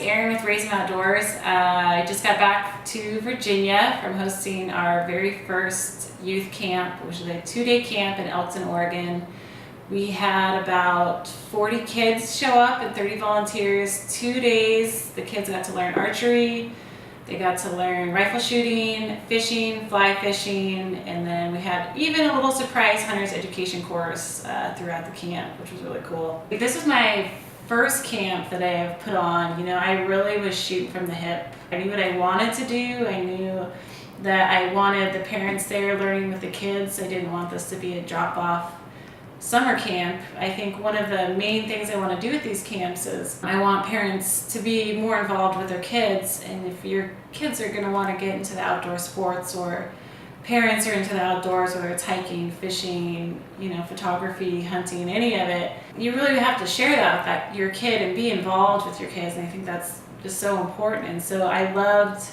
Erin with Raising Outdoors. I just got back to Virginia from hosting our very first youth camp, which is a 2-day camp in Elkton, Oregon. We had about 40 kids show up and 30 volunteers. 2 days, the kids got to learn archery, they got to learn rifle shooting, fishing, fly fishing, and then we had even a little surprise hunter's education course throughout the camp, which was really cool. This was my first camp that I have put on. You know, I really was shooting from the hip. I knew what I wanted to do. I knew that I wanted the parents there learning with the kids. I didn't want this to be a drop-off summer camp. I think one of the main things I want to do with these camps is I want parents to be more involved with their kids, and if your kids are going to want to get into the outdoor sports, or parents are into the outdoors, whether it's hiking, fishing, you know, photography, hunting, any of it, you really have to share that with your kid and be involved with your kids, and I think that's just so important. And so I loved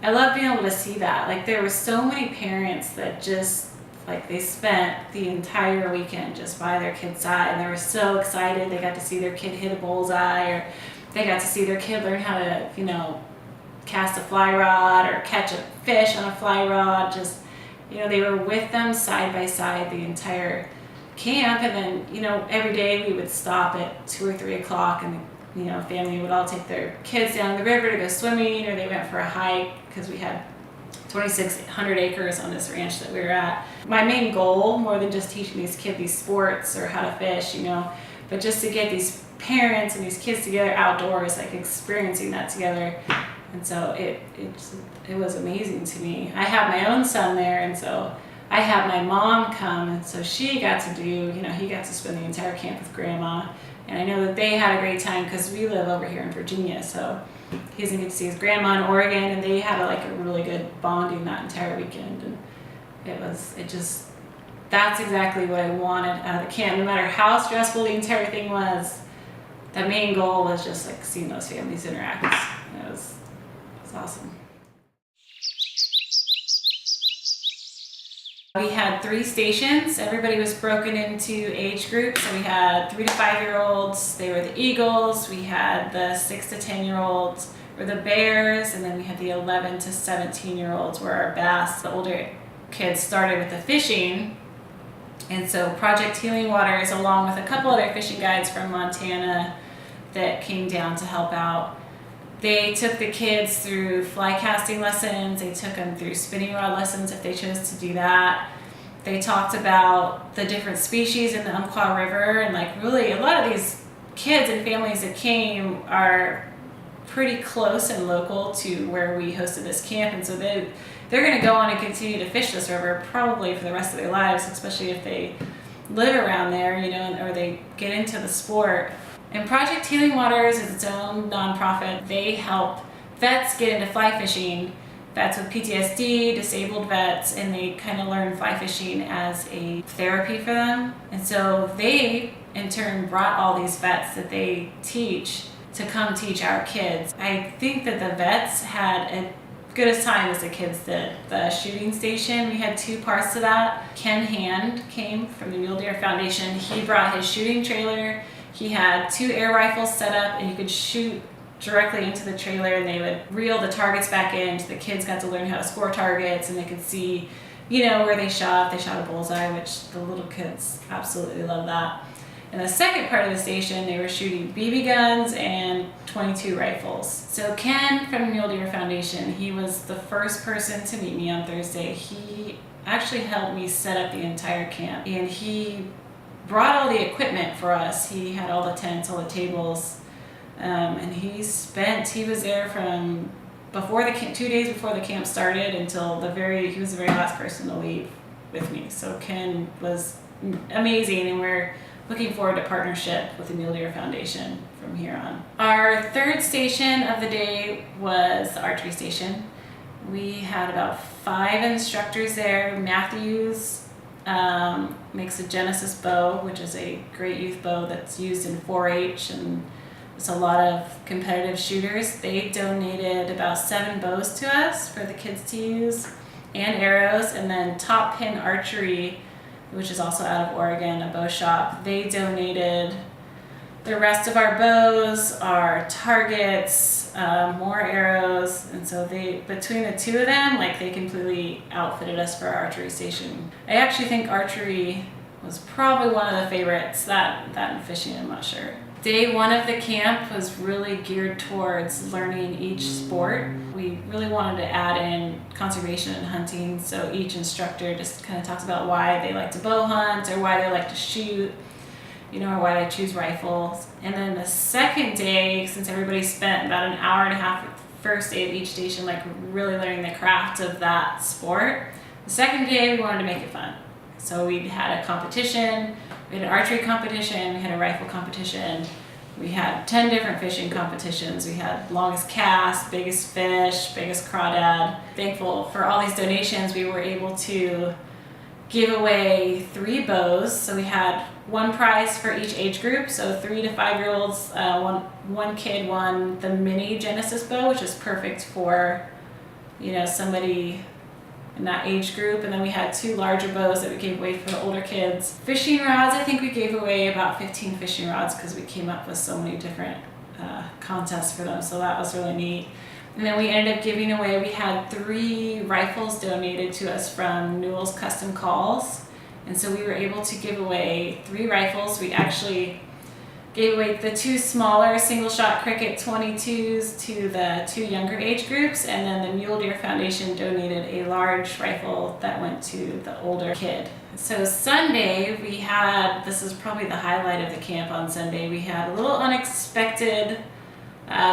being able to see that. Like, there were so many parents that just, like, they spent the entire weekend just by their kid's side, and they were so excited. They got to see their kid hit a bullseye, or they got to see their kid learn how to, you know, cast a fly rod or catch a fish on a fly rod. Just, you know, they were with them side by side the entire camp. And then, you know, every day we would stop at 2 or 3 o'clock, and, you know, family would all take their kids down the river to go swimming, or they went for a hike, because we had 2,600 acres on this ranch that we were at. My main goal, more than just teaching these kids these sports or how to fish, you know, but just to get these parents and these kids together outdoors, like experiencing that together. And so it was amazing to me. I have my own son there, and so I had my mom come, and so she got to do, you know, he got to spend the entire camp with Grandma. And I know that they had a great time because we live over here in Virginia, so he doesn't get to see his grandma in Oregon, and they had a really good bonding that entire weekend. And that's exactly what I wanted out of the camp. No matter how stressful the entire thing was, the main goal was just like seeing those families interact. It was awesome. We had 3 stations. Everybody was broken into age groups. So we had 3 to 5-year-olds. They were the Eagles. We had the 6 to 10-year-olds were the Bears, and then we had the 11 to 17-year-olds were our Bass. The older kids started with the fishing, and so Project Healing Waters, along with a couple other fishing guides from Montana that came down to help out, they took the kids through fly casting lessons. They took them through spinning rod lessons if they chose to do that. They talked about the different species in the Umpqua River, and like really a lot of these kids and families that came are pretty close and local to where we hosted this camp, and so they're going to go on and continue to fish this river probably for the rest of their lives, especially if they live around there, you know, or they get into the sport. And Project Healing Waters is its own nonprofit. They help vets get into fly fishing, vets with PTSD, disabled vets, and they kind of learn fly fishing as a therapy for them. And so they, in turn, brought all these vets that they teach to come teach our kids. I think that the vets had as good a time as the kids did. The shooting station, we had 2 parts to that. Ken Hand came from the Mule Deer Foundation. He brought his shooting trailer. He had 2 air rifles set up, and you could shoot directly into the trailer, and they would reel the targets back in. So the kids got to learn how to score targets, and they could see, you know, where they shot. They shot a bullseye, which the little kids absolutely love that. In the second part of the station, they were shooting BB guns and .22 rifles. So Ken from the Mule Deer Foundation, he was the first person to meet me on Thursday. He actually helped me set up the entire camp, and he brought all the equipment for us. He had all the tents, all the tables, and he was there from before the camp, 2 days before the camp started until he was the very last person to leave with me. So Ken was amazing, and we're looking forward to partnership with the Mule Deer Foundation from here on. Our 3rd station of the day was the archery station. We had about 5 instructors there. Matthews makes a Genesis bow, which is a great youth bow that's used in 4-H, and it's a lot of competitive shooters. They donated about 7 bows to us for the kids to use, and arrows. And then Top Pin Archery, which is also out of Oregon, a bow shop, they donated the rest of our bows, our targets, more arrows, and so between the two of them, like, they completely outfitted us for our archery station. I actually think archery was probably one of the favorites, that and fishing, I'm not sure. Day one of the camp was really geared towards learning each sport. We really wanted to add in conservation and hunting, so each instructor just kind of talks about why they like to bow hunt or why they like to shoot, or why they choose rifles. And then the second day, since everybody spent about an hour and a half the first day of each station, like, really learning the craft of that sport, the second day we wanted to make it fun. So we had a competition, we had an archery competition, we had a rifle competition, we had 10 different fishing competitions. We had longest cast, biggest fish, biggest crawdad. Thankful for all these donations, we were able to give away 3 bows. So we had one prize for each age group. So 3 to 5 year olds, one kid won the mini Genesis bow, which is perfect for, somebody in that age group. And then we had 2 larger bows that we gave away for the older kids. Fishing rods, I think we gave away about 15 fishing rods because we came up with so many different contests for them. So that was really neat. And then we ended up giving away, we had 3 rifles donated to us from Newell's Custom Calls. And so we were able to give away 3 rifles. We actually gave away the 2 smaller single shot cricket 22s to the 2 younger age groups. And then the Mule Deer Foundation donated a large rifle that went to the older kid. So Sunday we had, this is probably the highlight of the camp on Sunday, we had a little unexpected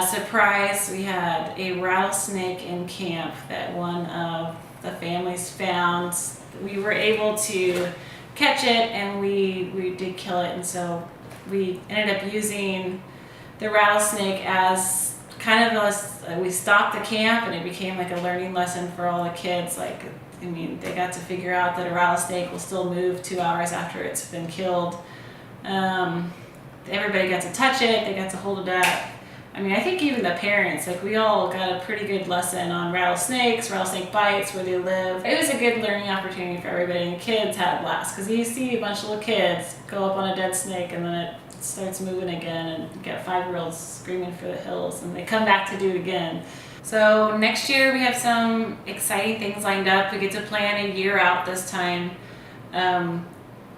surprise. We had a rattlesnake in camp that one of the families found. We were able to catch it and we did kill it, and so we ended up using the rattlesnake as kind of we stopped the camp, and it became like a learning lesson for all the kids. Like, they got to figure out that a rattlesnake will still move 2 hours after it's been killed. Everybody got to touch it, they got to hold it up. I think even the parents, like, we all got a pretty good lesson on rattlesnakes, rattlesnake bites, where they live. It was a good learning opportunity for everybody, and the kids had a blast, because you see a bunch of little kids go up on a dead snake and then it starts moving again, and you get 5-year-olds screaming for the hills, and they come back to do it again. So next year we have some exciting things lined up. We get to plan a year out this time.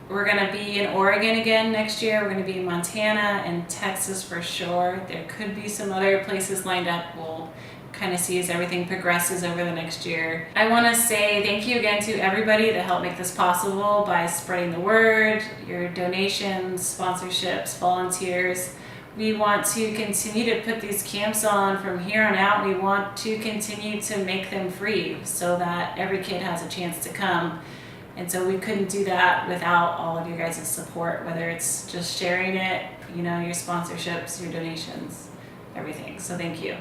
We're going to be in Oregon again next year. We're going to be in Montana and Texas for sure. There could be some other places lined up. We'll kind of see as everything progresses over the next year. I want to say thank you again to everybody that helped make this possible by spreading the word, your donations, sponsorships, volunteers. We want to continue to put these camps on from here on out. We want to continue to make them free so that every kid has a chance to come. And so we couldn't do that without all of you guys' support, whether it's just sharing it, your sponsorships, your donations, everything. So thank you.